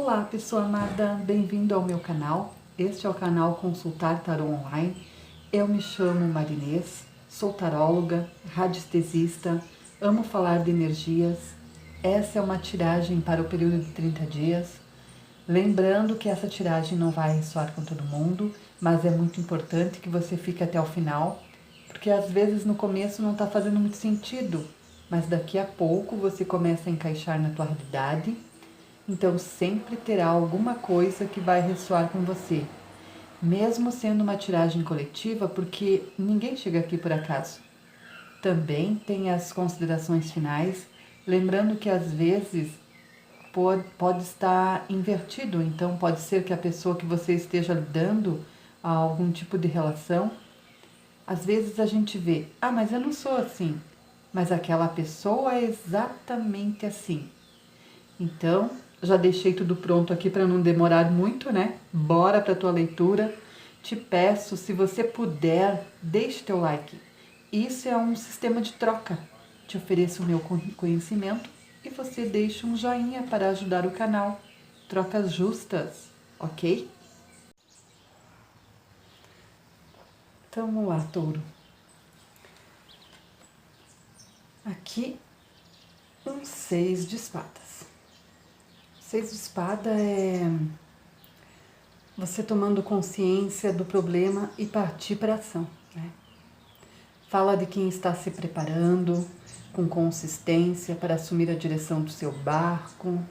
Olá, pessoa amada, bem-vindo ao meu canal. Este é o canal Consultar Tarô Online. Eu me chamo Marinês, sou taróloga, radiestesista, amo falar de energias. Essa é uma tiragem para o período de 30 dias. Lembrando que essa tiragem não vai ressoar com todo mundo, mas é muito importante que você fique até o final, porque às vezes no começo não está fazendo muito sentido, mas daqui a pouco você começa a encaixar na tua realidade. Então sempre terá alguma coisa que vai ressoar com você, mesmo sendo uma tiragem coletiva, porque ninguém chega aqui por acaso. Também tem as considerações finais, lembrando que às vezes pode estar invertido, então pode ser que a pessoa que você esteja lidando a algum tipo de relação, às vezes a gente vê, mas eu não sou assim, mas aquela pessoa é exatamente assim. Então, já deixei tudo pronto aqui para não demorar muito, né? Bora para a tua leitura. Te peço, se você puder, deixe teu like. Isso é um sistema de troca. Te ofereço o meu conhecimento e você deixa um joinha para ajudar o canal. Trocas justas, ok? Então, vamos lá, touro. Aqui, um 6 de espadas. 6 de espada é você tomando consciência do problema e partir para a ação, né? Fala de quem está se preparando com consistência para assumir a direção do seu barco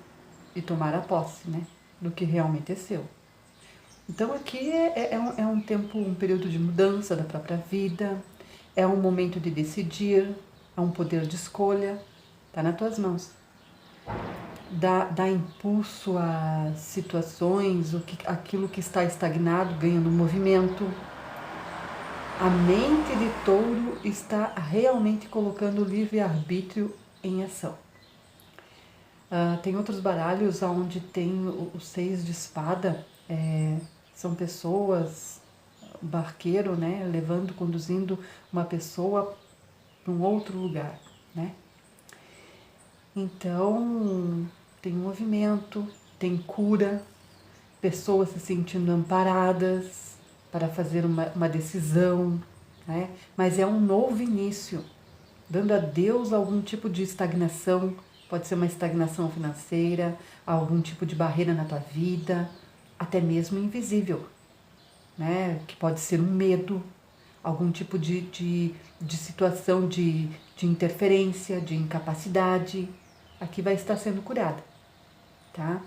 e tomar a posse, né, do que realmente é seu. Então aqui é um tempo, um período de mudança da própria vida, é um momento de decidir, é um poder de escolha, está nas tuas mãos. Dá impulso a situações, aquilo que está estagnado ganhando movimento. A mente de touro está realmente colocando o livre-arbítrio em ação. Tem outros baralhos onde tem o 6 de espada, são pessoas, barqueiro, né, conduzindo uma pessoa para um outro lugar, né? Então, tem movimento, tem cura, pessoas se sentindo amparadas para fazer uma decisão, né? Mas é um novo início, dando a Deus algum tipo de estagnação, pode ser uma estagnação financeira, algum tipo de barreira na tua vida, até mesmo invisível, né? Que pode ser um medo, algum tipo de situação de interferência, de incapacidade, aqui vai estar sendo curada, tá?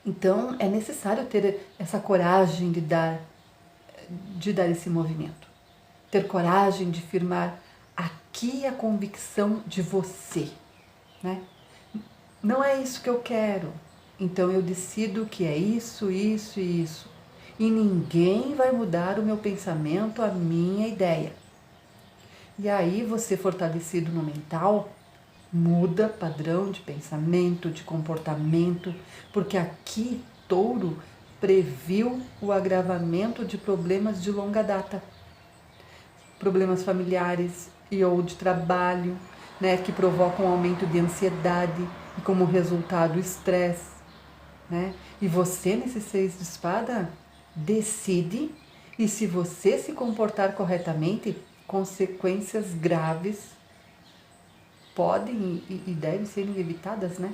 Então é necessário ter essa coragem de dar esse movimento, ter coragem de firmar aqui a convicção de você, né? Não é isso que eu quero, então eu decido que é isso, isso e isso. E ninguém vai mudar o meu pensamento, a minha ideia. E aí você, fortalecido no mental, muda padrão de pensamento, de comportamento, porque aqui touro previu o agravamento de problemas de longa data. Problemas familiares e ou de trabalho, né, que provocam um aumento de ansiedade e como resultado o estresse, né? E você nesse 6 de espada decide, e se você se comportar corretamente, consequências graves podem e devem ser evitadas, né?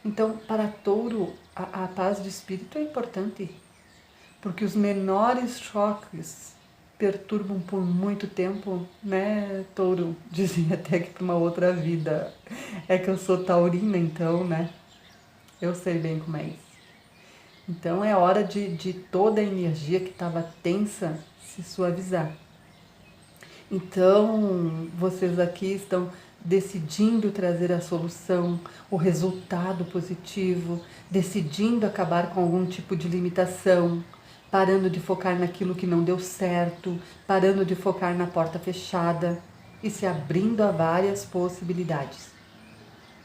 Então, para touro, a paz de espírito é importante, porque os menores choques perturbam por muito tempo, né, touro? Dizem até que para uma outra vida. É que eu sou taurina, então, né? Eu sei bem como é isso. Então, é hora de toda a energia que estava tensa se suavizar. Então, vocês aqui estão decidindo trazer a solução, o resultado positivo, decidindo acabar com algum tipo de limitação, parando de focar naquilo que não deu certo, parando de focar na porta fechada e se abrindo a várias possibilidades.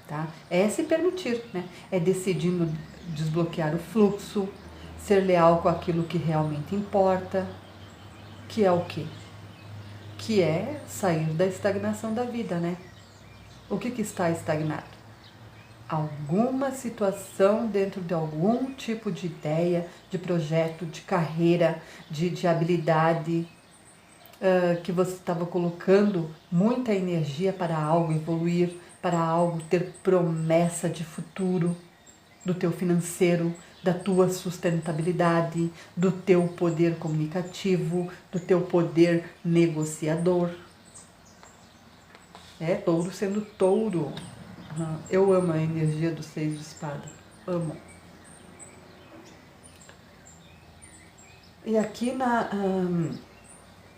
Tá? É se permitir, né? É decidindo desbloquear o fluxo, ser leal com aquilo que realmente importa, que é o quê? Que é sair da estagnação da vida, né? O que está estagnado? alguma situação dentro de algum tipo de ideia, de projeto, de carreira, de habilidade, que você estava colocando muita energia para algo evoluir, para algo ter promessa de futuro, do teu financeiro, da tua sustentabilidade, do teu poder comunicativo, do teu poder negociador. Touro sendo touro. Eu amo a energia do 6 de espada. Amo. E aqui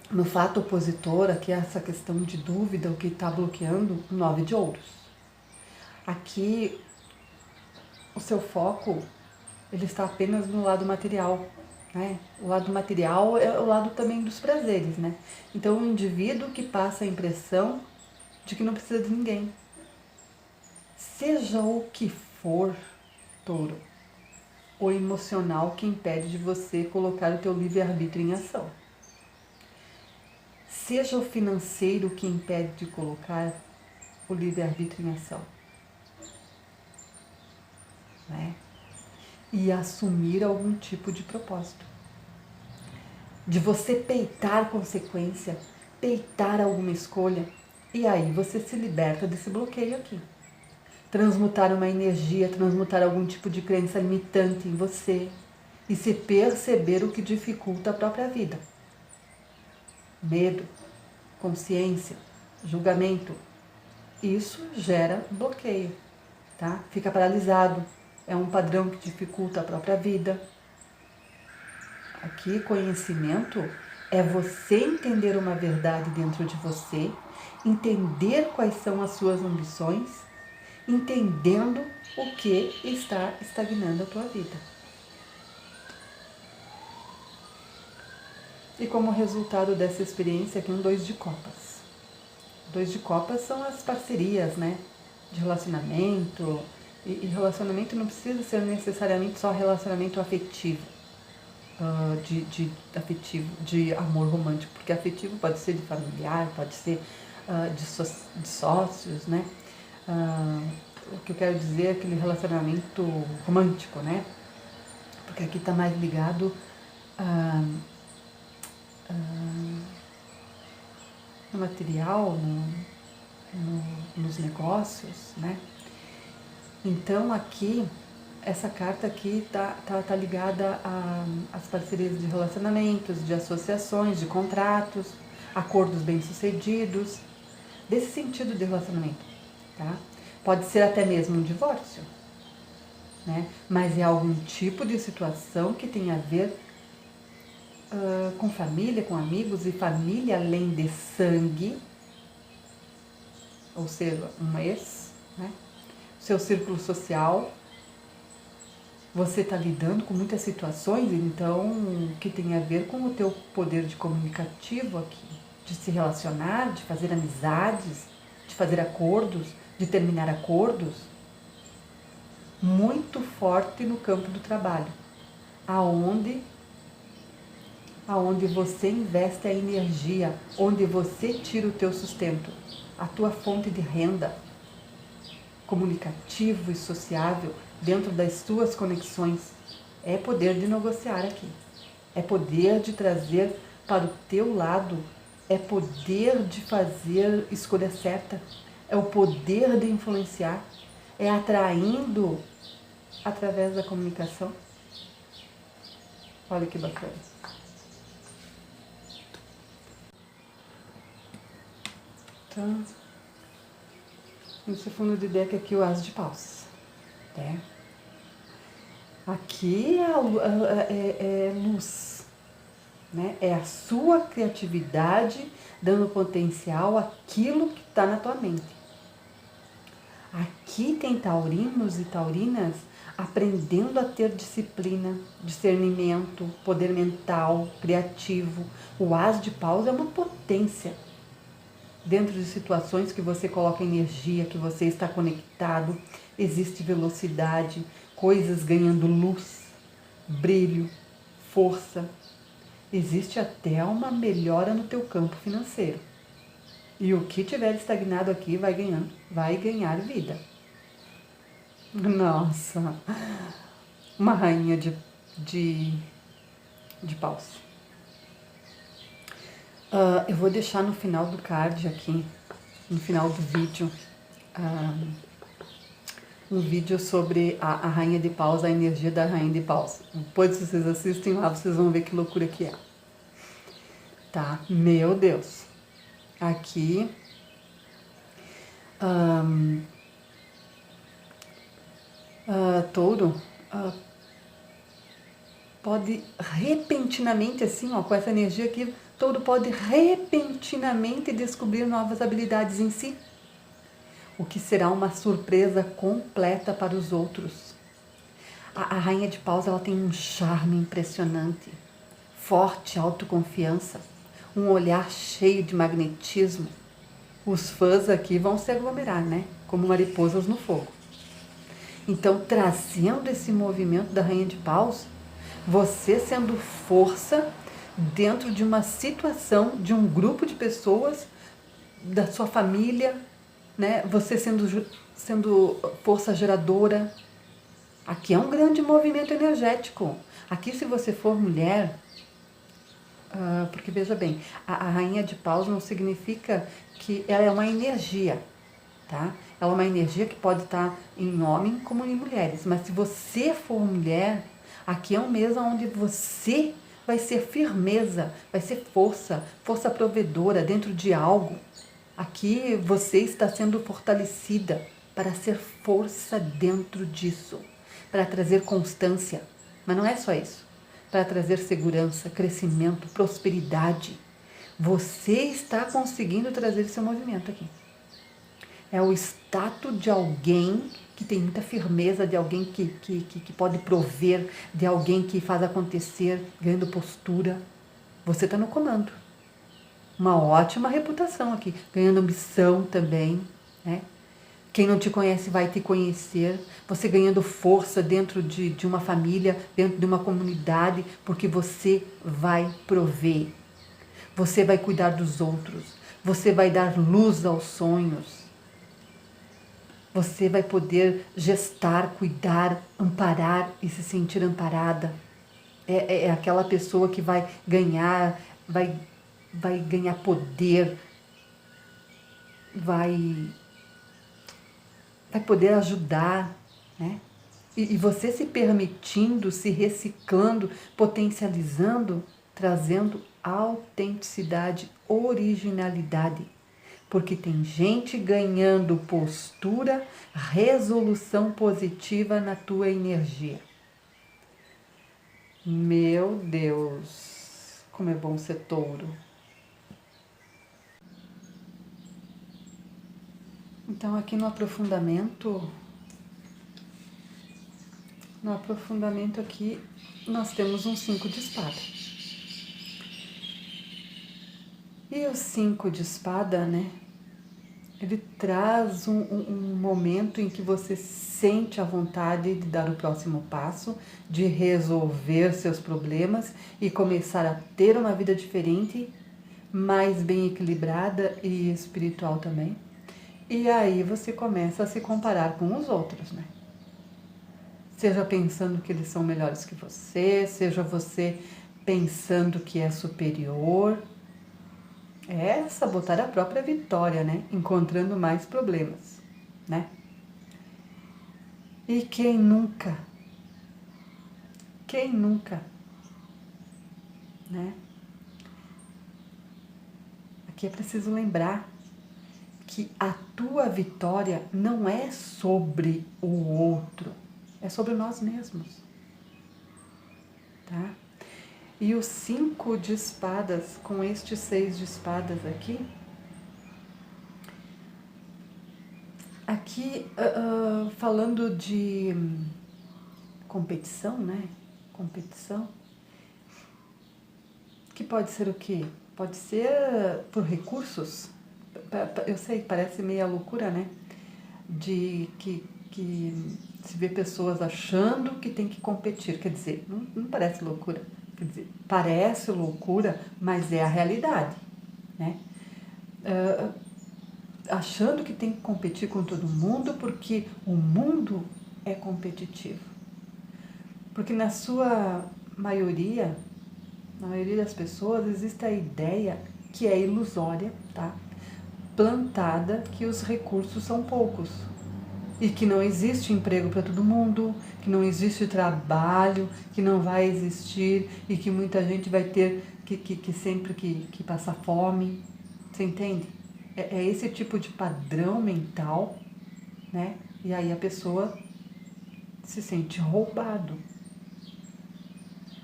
no fato opositor, aqui essa questão de dúvida, o que está bloqueando, 9 de ouros. Aqui o seu foco, ele está apenas no lado material, né? O lado material é o lado também dos prazeres, né? Então o indivíduo que passa a impressão de que não precisa de ninguém. Seja o que for, touro, o emocional que impede de você colocar o teu livre-arbítrio em ação. Seja o financeiro que impede de colocar o livre-arbítrio em ação. Né? E assumir algum tipo de propósito. De você peitar consequência, peitar alguma escolha, e aí você se liberta desse bloqueio aqui. Transmutar uma energia, transmutar algum tipo de crença limitante em você e se perceber o que dificulta a própria vida. Medo, consciência, julgamento, isso gera bloqueio, tá? Fica paralisado, é um padrão que dificulta a própria vida. Aqui, conhecimento é você entender uma verdade dentro de você, entender quais são as suas ambições, entendendo o que está estagnando a tua vida. E como resultado dessa experiência aqui, um 2 de copas. 2 de copas são as parcerias, né? De relacionamento. E relacionamento não precisa ser necessariamente só relacionamento afetivo. Afetivo, de amor romântico, porque afetivo pode ser de familiar, pode ser de sócios, né? O que eu quero dizer é aquele relacionamento romântico, né? Porque aqui está mais ligado no material, nos negócios, né? Então aqui, essa carta aqui tá ligada às parcerias de relacionamentos, de associações, de contratos, acordos bem-sucedidos, desse sentido de relacionamento, tá? Pode ser até mesmo um divórcio, né? Mas é algum tipo de situação que tem a ver com família, com amigos, e família além de sangue, ou seja, um ex, né? Seu círculo social, você está lidando com muitas situações, então, que tem a ver com o teu poder de comunicativo aqui, de se relacionar, de fazer amizades, de fazer acordos, de terminar acordos, muito forte no campo do trabalho, aonde você investe a energia, onde você tira o teu sustento, a tua fonte de renda, comunicativo e sociável, dentro das tuas conexões. É poder de negociar aqui, é poder de trazer para o teu lado, é poder de fazer escolha certa, é o poder de influenciar, é atraindo através da comunicação. Olha que bacana. Então, no fundo de deck aqui o As de Paus, né? Aqui é luz, né? É a sua criatividade dando potencial àquilo que está na tua mente. Aqui tem taurinos e taurinas aprendendo a ter disciplina, discernimento, poder mental, criativo. O As de Paus é uma potência. Dentro de situações que você coloca energia, que você está conectado, existe velocidade, coisas ganhando luz, brilho, força. Existe até uma melhora no teu campo financeiro. E o que tiver estagnado aqui vai ganhar vida. Nossa, uma rainha de, de paus. Eu vou deixar no final do card aqui, no final do vídeo, um vídeo sobre a rainha de paus, a energia da rainha de paus. Depois, se vocês assistem lá, vocês vão ver que loucura que é. Tá? Meu Deus. Aqui... touro pode repentinamente, assim, ó, com essa energia aqui, touro pode repentinamente descobrir novas habilidades em si, o que será uma surpresa completa para os outros. A rainha de paus, ela tem um charme impressionante, forte autoconfiança, um olhar cheio de magnetismo. Os fãs aqui vão se aglomerar, né? Como mariposas no fogo. Então, trazendo esse movimento da rainha de paus, você sendo força dentro de uma situação, de um grupo de pessoas, da sua família, né? Você sendo força geradora. Aqui é um grande movimento energético. Aqui, se você for mulher, porque veja bem, a rainha de paus não significa que ela é uma energia, tá? Ela é uma energia que pode estar em homem como em mulheres, mas se você for mulher, aqui é um mês onde você vai ser firmeza, vai ser força, força provedora dentro de algo. Aqui você está sendo fortalecida para ser força dentro disso, para trazer constância, mas não é só isso, para trazer segurança, crescimento, prosperidade. Você está conseguindo trazer esse movimento aqui. É o status de alguém que tem muita firmeza, de alguém que pode prover, de alguém que faz acontecer, ganhando postura. Você está no comando. Uma ótima reputação aqui, ganhando ambição também, né? Quem não te conhece vai te conhecer, você ganhando força dentro de uma família, dentro de uma comunidade, porque você vai prover, você vai cuidar dos outros, você vai dar luz aos sonhos, você vai poder gestar, cuidar, amparar e se sentir amparada. É aquela pessoa que vai ganhar poder, vai poder ajudar, né? E você se permitindo, se reciclando, potencializando, trazendo autenticidade, originalidade. Porque tem gente ganhando postura, resolução positiva na tua energia. Meu Deus, como é bom ser touro. Então, aqui no aprofundamento aqui, nós temos um 5 de espada. E o 5 de espada, né? Ele traz um momento em que você sente a vontade de dar o próximo passo, de resolver seus problemas e começar a ter uma vida diferente, mais bem equilibrada e espiritual também. E aí você começa a se comparar com os outros, né? Seja pensando que eles são melhores que você, seja você pensando que é superior. É sabotar a própria vitória, né? Encontrando mais problemas, né? E quem nunca? Quem nunca? Né? Aqui é preciso lembrar que a tua vitória não é sobre o outro, é sobre nós mesmos, tá? E o 5 de espadas, com este 6 de espadas aqui, falando de competição, né? Competição, que pode ser o quê? Pode ser por recursos. Eu sei, parece meia loucura, né? De que se vê pessoas achando que tem que competir. Quer dizer, não parece loucura. Quer dizer, parece loucura, mas é a realidade, né? Achando que tem que competir com todo mundo, porque o mundo é competitivo. Porque na sua maioria, na maioria das pessoas, existe a ideia que é ilusória, tá? Plantada, que os recursos são poucos. E que não existe emprego para todo mundo, que não existe trabalho, que não vai existir e que muita gente vai ter que sempre que passar fome. Você entende? É esse tipo de padrão mental, né? E aí a pessoa se sente roubado,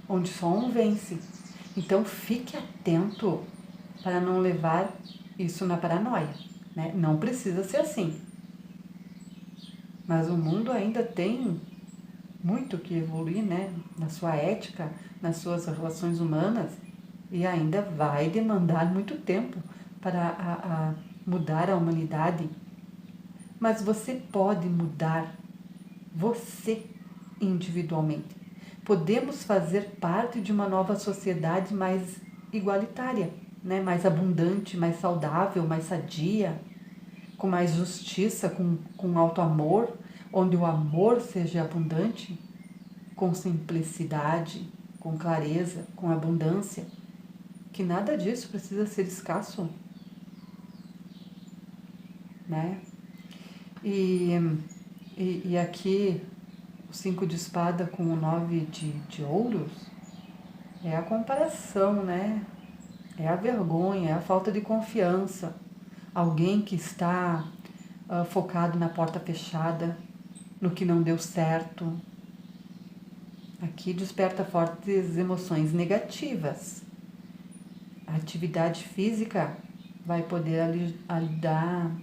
onde só um vence. Então fique atento para não levar isso na paranoia, né? Não precisa ser assim. Mas o mundo ainda tem muito que evoluir, né? Na sua ética, nas suas relações humanas, e ainda vai demandar muito tempo para mudar a humanidade. Mas você pode mudar, você individualmente. Podemos fazer parte de uma nova sociedade mais igualitária, né? Mais abundante, mais saudável, mais sadia, com mais justiça, com alto amor, onde o amor seja abundante, com simplicidade, com clareza, com abundância, que nada disso precisa ser escasso, né? E aqui o 5 de espada com o 9 de ouros é a comparação, né? É a vergonha, é a falta de confiança. Alguém que está focado na porta fechada, no que não deu certo. Aqui desperta fortes emoções negativas. A atividade física vai poder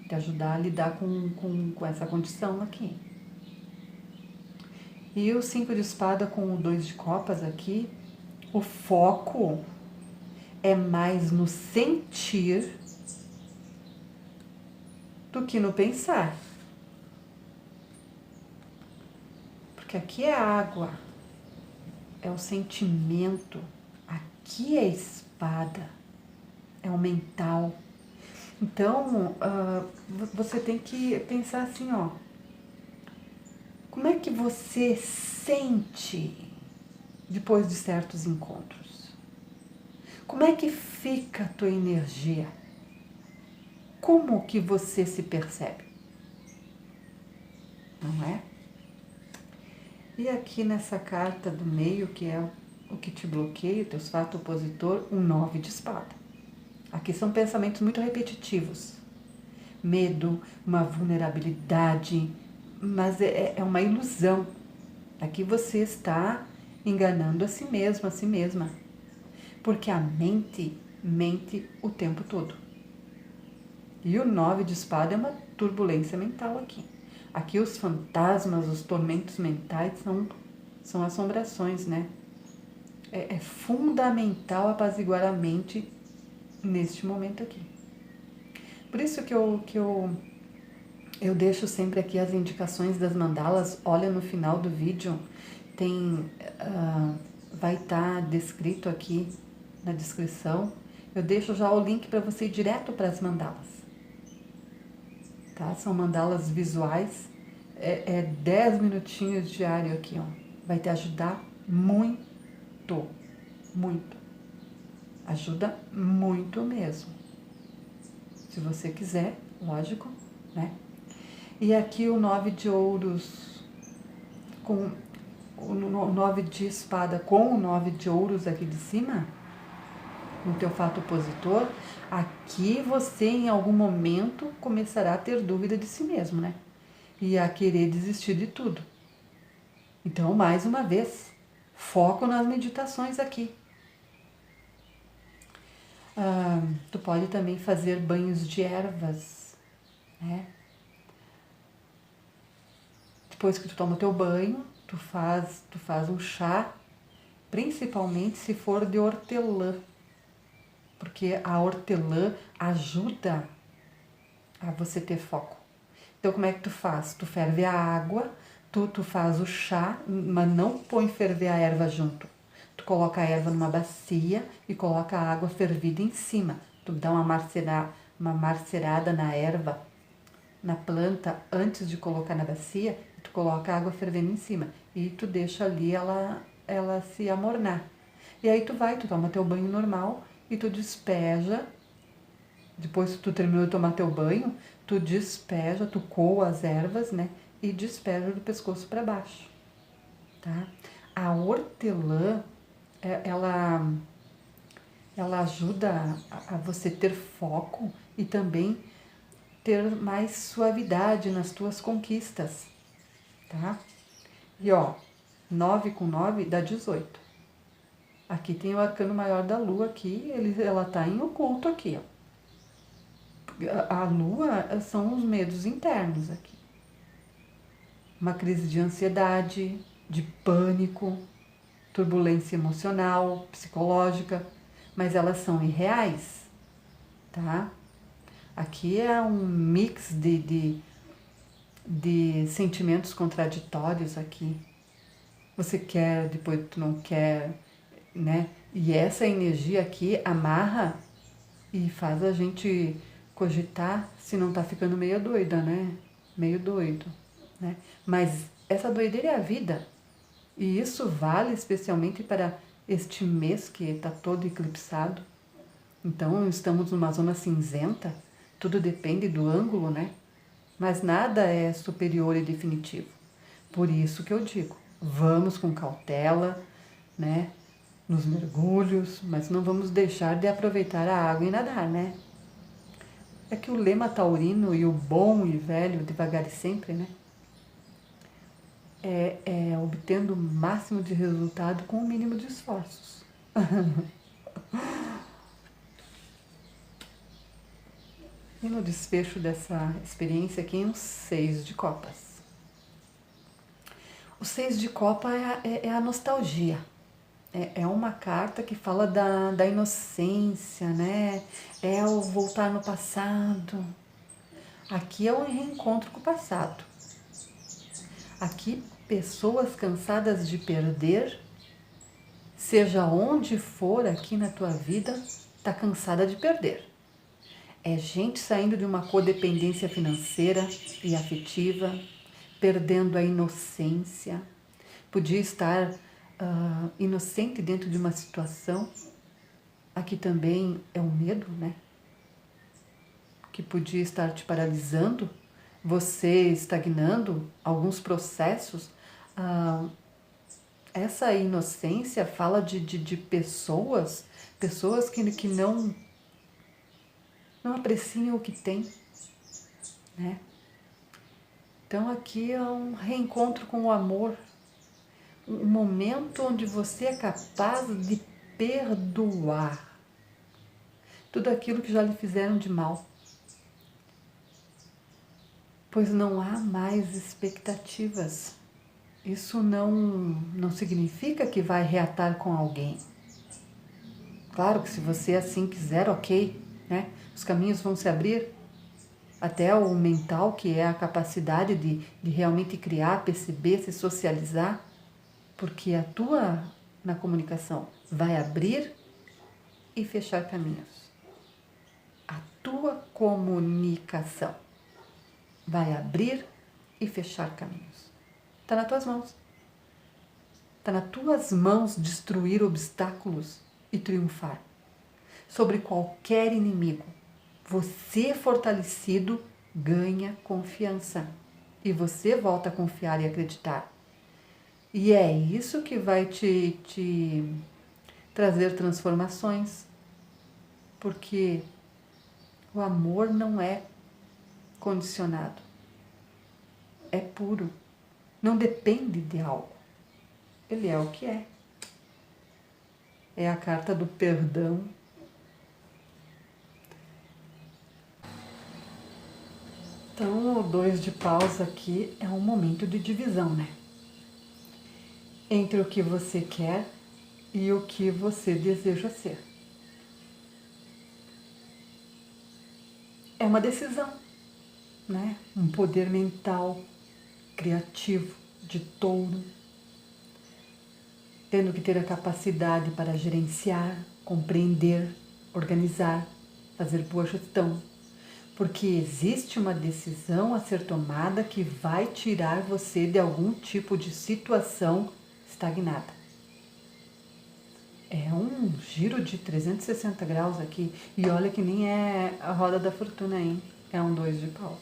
te ajudar a lidar com essa condição aqui. E o 5 de espada com o 2 de copas aqui, o foco é mais no sentir do que no pensar. Porque aqui é água, é o sentimento, aqui é a espada, é o mental. Então, você tem que pensar assim, ó. Como é que você sente depois de certos encontros? Como é que fica a tua energia? Como que você se percebe? Não é? E aqui nessa carta do meio, que é o que te bloqueia, o teu fato opositor, um 9 de espada. Aqui são pensamentos muito repetitivos. Medo, uma vulnerabilidade, mas é uma ilusão. Aqui você está enganando a si mesmo, a si mesma. Porque a mente mente o tempo todo. E o 9 de espada é uma turbulência mental aqui. Aqui os fantasmas, os tormentos mentais são assombrações, né? É fundamental apaziguar a mente neste momento aqui. Por isso que eu deixo sempre aqui as indicações das mandalas. Olha no final do vídeo, vai estar descrito aqui na descrição. Eu deixo já o link para você ir direto para as mandalas. Tá? São mandalas visuais. É 10 minutinhos diário aqui, ó. Vai te ajudar muito, muito. Ajuda muito mesmo. Se você quiser, lógico, né? E aqui o 9 de ouros com o 9 de espada com o 9 de ouros aqui de cima, no teu fato opositor, aqui você em algum momento começará a ter dúvida de si mesmo, né? E a querer desistir de tudo. Então, mais uma vez, foco nas meditações aqui. Tu pode também fazer banhos de ervas, né? Depois que tu toma o teu banho, tu faz um chá, principalmente se for de hortelã, porque a hortelã ajuda a você ter foco. Então, como é que tu faz? Tu ferve a água, tu faz o chá, mas não põe ferver a erva junto. Tu coloca a erva numa bacia e coloca a água fervida em cima. Tu dá uma marcerada na erva, na planta, antes de colocar na bacia, tu coloca a água fervendo em cima e tu deixa ali ela se amornar. E aí tu toma teu banho normal e tu despeja. Depois que tu terminou de tomar teu banho, tu despeja, tu coa as ervas, né? E despeja do pescoço para baixo, tá? A hortelã, ela, ela ajuda a você ter foco e também ter mais suavidade nas tuas conquistas, tá? E ó, 9 com 9 dá 18. Aqui tem o arcano maior da lua aqui, ela tá em oculto aqui, ó. A lua são os medos internos aqui. Uma crise de ansiedade, de pânico, turbulência emocional, psicológica, mas elas são irreais, tá? Aqui é um mix de sentimentos contraditórios aqui. Você quer, depois tu não quer, né? E essa energia aqui amarra e faz a gente cogitar se não tá ficando meio doida, né? Meio doido, né? Mas essa doideira é a vida. E isso vale especialmente para este mês que está todo eclipsado. Então, estamos numa zona cinzenta, tudo depende do ângulo, né? Mas nada é superior e definitivo. Por isso que eu digo, vamos com cautela, né? Nos mergulhos, mas não vamos deixar de aproveitar a água e nadar, né? É que o lema taurino e o bom e velho devagar e sempre, né? É obtendo o máximo de resultado com o mínimo de esforços. E no desfecho dessa experiência aqui, um 6 de copas. O 6 de copa é a nostalgia. É uma carta que fala da inocência, né? É o voltar no passado. Aqui é o reencontro com o passado. Aqui, pessoas cansadas de perder, seja onde for aqui na tua vida, tá cansada de perder. É gente saindo de uma codependência financeira e afetiva, perdendo a inocência. Podia estar inocente dentro de uma situação. Aqui também é o medo, né? Que podia estar te paralisando, você estagnando alguns processos. Essa inocência fala de pessoas que não apreciam o que tem, né? Então aqui é um reencontro com o amor, um momento onde você é capaz de perdoar tudo aquilo que já lhe fizeram de mal, pois não há mais expectativas. Isso não significa que vai reatar com alguém. Claro que se você assim quiser, ok, né? Os caminhos vão se abrir, até o mental, que é a capacidade de realmente criar, perceber, se socializar, porque a tua, na comunicação, vai abrir e fechar caminhos. A tua comunicação vai abrir e fechar caminhos. Está nas tuas mãos. Está nas tuas mãos destruir obstáculos e triunfar sobre qualquer inimigo. Você fortalecido ganha confiança e você volta a confiar e acreditar. E é isso que vai te trazer transformações, porque o amor não é condicionado, é puro, não depende de algo, ele é o que é. É a carta do perdão. Então, o 2 de paus aqui é um momento de divisão, né? Entre o que você quer e o que você deseja ser. É uma decisão, né? Um poder mental, criativo, de touro, tendo que ter a capacidade para gerenciar, compreender, organizar, fazer boa gestão, porque existe uma decisão a ser tomada que vai tirar você de algum tipo de situação estagnada. É um giro de 360 graus aqui. E olha que nem é a roda da fortuna, hein? É um 2 de paus.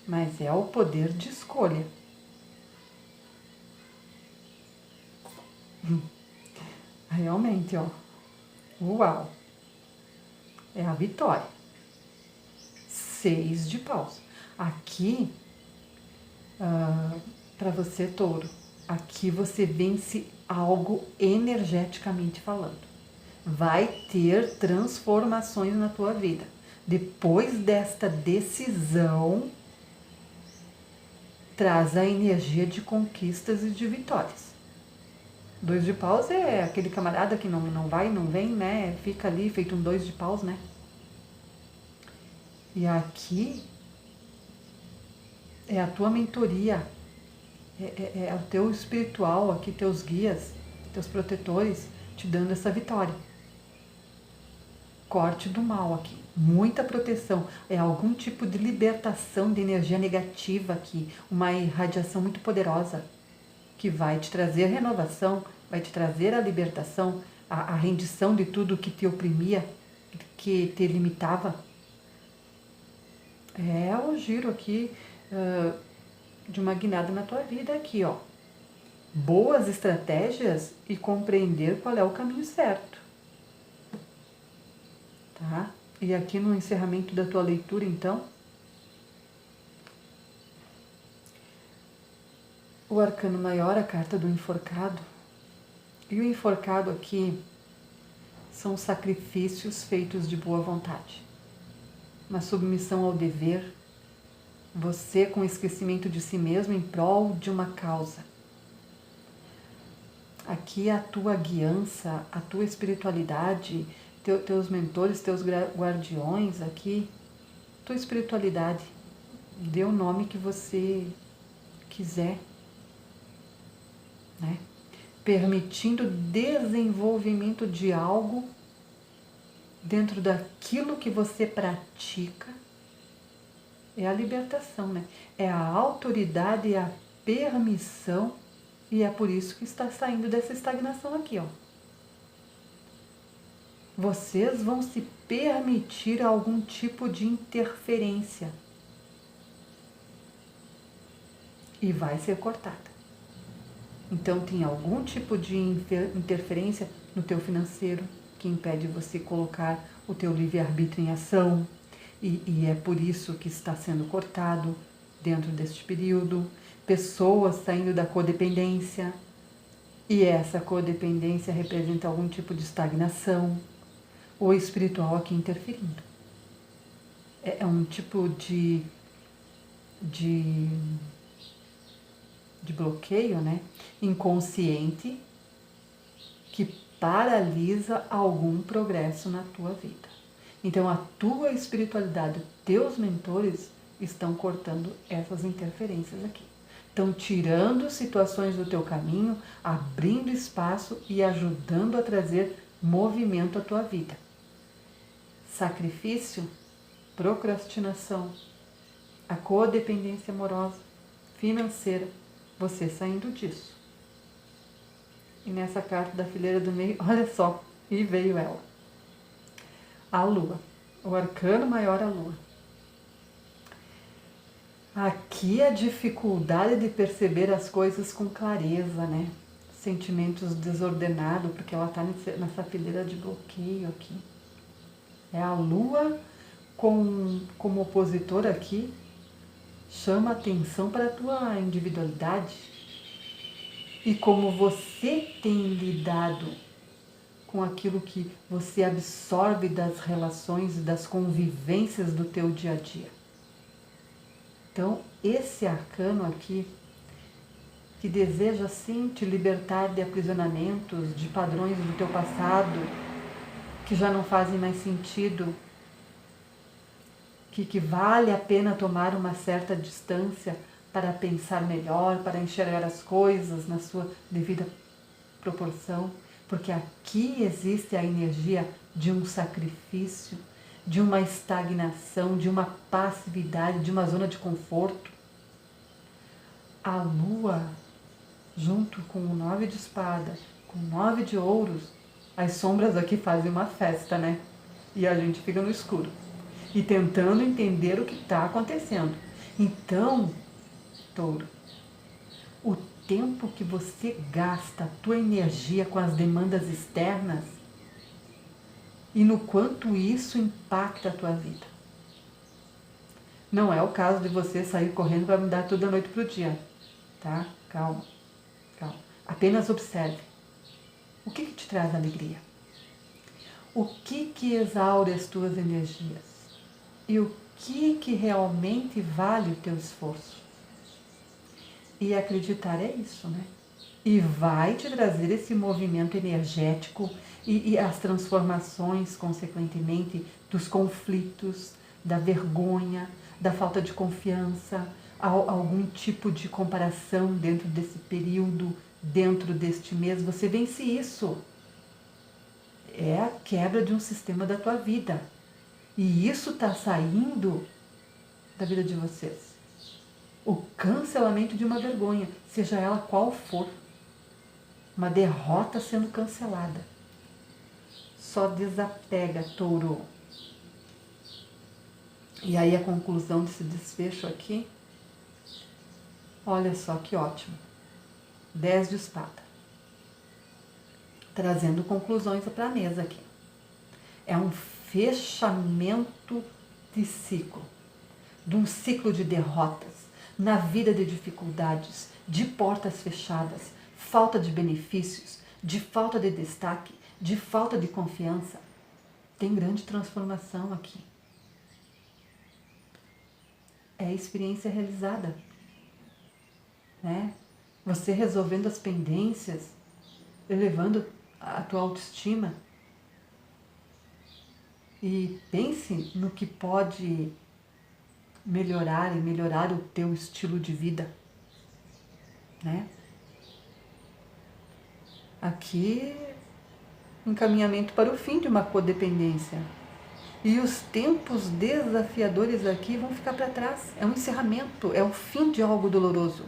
Mas é o poder de escolha. Realmente, ó. Uau! É a vitória. 6 de paus. Aqui, para você, touro, aqui você vence algo energeticamente falando. Vai ter transformações na tua vida. Depois desta decisão, traz a energia de conquistas e de vitórias. 2 de paus é aquele camarada que não vai, não vem, né? Fica ali feito um 2 de paus, né? E aqui é a tua mentoria, é o teu espiritual aqui, teus guias, teus protetores, te dando essa vitória. Corte do mal aqui, muita proteção, é algum tipo de libertação de energia negativa aqui, uma irradiação muito poderosa que vai te trazer a renovação, vai te trazer a libertação, a rendição de tudo que te oprimia, que te limitava. É o giro aqui de uma guinada na tua vida aqui, ó. Boas estratégias e compreender qual é o caminho certo. Tá? E aqui no encerramento da tua leitura, então, o arcano maior, a carta do enforcado. E o enforcado aqui são sacrifícios feitos de boa vontade. Uma submissão ao dever, você com esquecimento de si mesmo em prol de uma causa. Aqui a tua guiança, a tua espiritualidade, teus mentores, teus guardiões aqui, tua espiritualidade, dê o nome que você quiser, né? Permitindo desenvolvimento de algo dentro daquilo que você pratica, é a libertação, né? É a autoridade e a permissão, e é por isso que está saindo dessa estagnação aqui, ó. Vocês vão se permitir algum tipo de interferência e vai ser cortada. Então tem algum tipo de interferência no teu financeiro que impede você colocar o teu livre-arbítrio em ação, e é por isso que está sendo cortado dentro deste período. Pessoas saindo da codependência, e essa codependência representa algum tipo de estagnação, ou espiritual aqui interferindo. É um tipo de bloqueio, né? Inconsciente, que paralisa algum progresso na tua vida. Então a tua espiritualidade, teus mentores estão cortando essas interferências aqui. Estão tirando situações do teu caminho, abrindo espaço e ajudando a trazer movimento à tua vida. Sacrifício, procrastinação, a codependência amorosa, financeira, você saindo disso. E nessa carta da fileira do meio, olha só, e veio ela. A lua, o arcano maior, a lua. Aqui a dificuldade de perceber as coisas com clareza, né? Sentimentos desordenados, porque ela está nessa fileira de bloqueio aqui. É a lua como opositor aqui, chama atenção para a tua individualidade e como você tem lidado com aquilo que você absorve das relações e das convivências do teu dia a dia. Então, esse arcano aqui, que deseja sim te libertar de aprisionamentos, de padrões do teu passado, que já não fazem mais sentido, que vale a pena tomar uma certa distância para pensar melhor, para enxergar as coisas na sua devida proporção, porque aqui existe a energia de um sacrifício, de uma estagnação, de uma passividade, de uma zona de conforto. A lua, junto com o 9 de espada, com o 9 de ouros, as sombras aqui fazem uma festa, né? E a gente fica no escuro. E tentando entender o que está acontecendo. Então, Touro, o tempo que você gasta a tua energia com as demandas externas e no quanto isso impacta a tua vida. Não é o caso de você sair correndo para mudar tudo da noite para o dia, tá? Calma, calma. Apenas observe. O que te traz alegria? O que exaure as tuas energias? E o que realmente vale o teu esforço? E acreditar é isso, né? E vai te trazer esse movimento energético e as transformações, consequentemente, dos conflitos, da vergonha, da falta de confiança, algum tipo de comparação dentro desse período, dentro deste mês. Você vence isso. É a quebra de um sistema da tua vida. E isso está saindo da vida de vocês. O cancelamento de uma vergonha, seja ela qual for. Uma derrota sendo cancelada. Só desapega, Touro. E aí a conclusão desse desfecho aqui. Olha só que ótimo. 10 de espada. Trazendo conclusões para a mesa aqui. É um fechamento de ciclo. De um ciclo de derrotas. Na vida de dificuldades, de portas fechadas, falta de benefícios, de falta de destaque, de falta de confiança. Tem grande transformação aqui. É experiência realizada, né? Você resolvendo as pendências, elevando a tua autoestima. E pense no que pode melhorar e melhorar o teu estilo de vida, né? Aqui, encaminhamento para o fim de uma codependência. E os tempos desafiadores aqui vão ficar para trás. É um encerramento, é o fim de algo doloroso.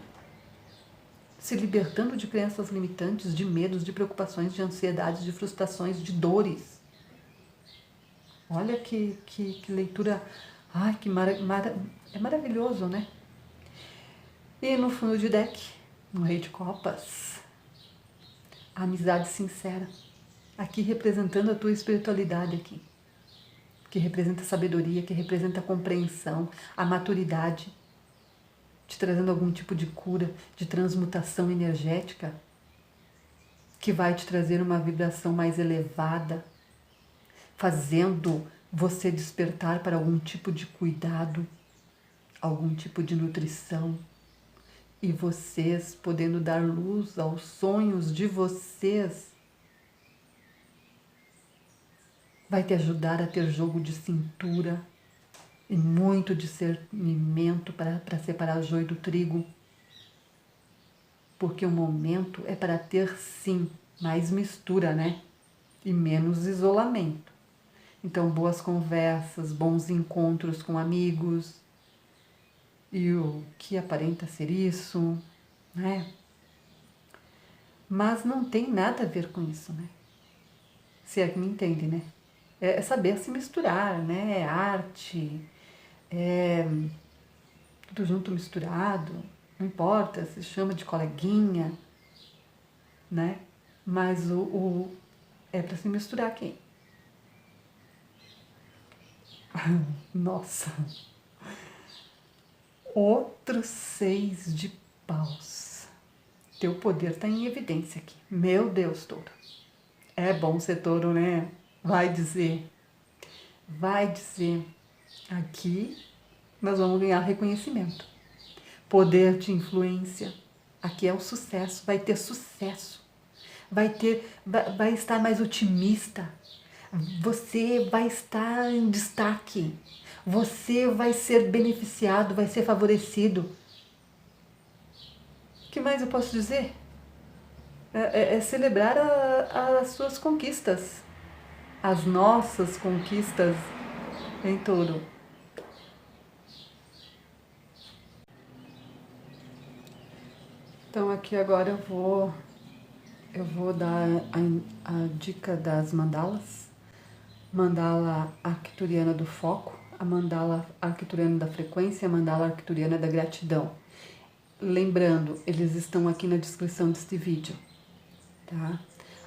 Se libertando de crenças limitantes, de medos, de preocupações, de ansiedades, de frustrações, de dores. Olha que leitura. Ai, é maravilhoso, né? E no fundo de deck, no Rei de Copas, a amizade sincera. Aqui representando a tua espiritualidade aqui. Que representa a sabedoria, que representa a compreensão, a maturidade, te trazendo algum tipo de cura, de transmutação energética, que vai te trazer uma vibração mais elevada, fazendo você despertar para algum tipo de cuidado, algum tipo de nutrição, e vocês podendo dar luz aos sonhos de vocês, vai te ajudar a ter jogo de cintura e muito discernimento para separar o joio do trigo. Porque o momento é para ter, sim, mais mistura, né? E menos isolamento. Então, boas conversas, bons encontros com amigos. E o que aparenta ser isso, né? Mas não tem nada a ver com isso, né? Se é que me entende, né? É saber se misturar, né? É arte, é tudo junto misturado, não importa, se chama de coleguinha, né? Mas é para se misturar aqui. Nossa! Outro 6 de paus. Teu poder está em evidência aqui. Meu Deus, Touro. É bom ser Touro, né? Vai dizer. Aqui nós vamos ganhar reconhecimento. Poder de influência. Aqui é o sucesso. Vai ter sucesso. Vai estar mais otimista. Você vai estar em destaque. Você vai ser beneficiado, vai ser favorecido. O que mais eu posso dizer? É celebrar as suas conquistas. As nossas conquistas em Touro. Então aqui agora eu vou dar a dica das mandalas. Mandala arcturiana do foco, a mandala arcturiana da frequência, a mandala arcturiana da gratidão. Lembrando, eles estão aqui na descrição deste vídeo, tá?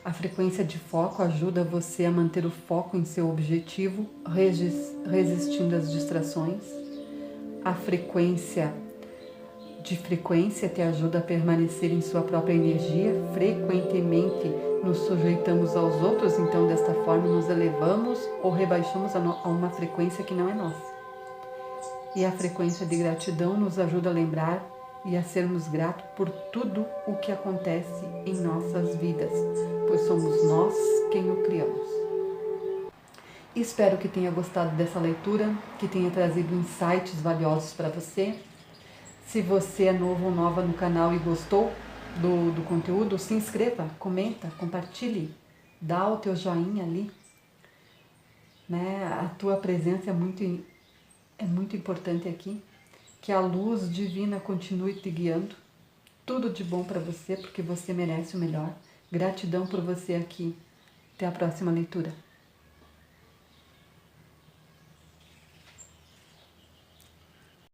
A frequência de foco ajuda você a manter o foco em seu objetivo, resistindo às distrações. A frequência te ajuda a permanecer em sua própria energia. Frequentemente nos sujeitamos aos outros, então desta forma nos elevamos ou rebaixamos a uma frequência que não é nossa. E a frequência de gratidão nos ajuda a lembrar e a sermos gratos por tudo o que acontece em nossas vidas, pois somos nós quem o criamos. Espero que tenha gostado dessa leitura, que tenha trazido insights valiosos para você. Se você é novo ou nova no canal e gostou do conteúdo, se inscreva, comenta, compartilhe, dá o teu joinha ali. Né? A tua presença é muito importante aqui. Que a luz divina continue te guiando. Tudo de bom para você, porque você merece o melhor. Gratidão por você aqui. Até a próxima leitura.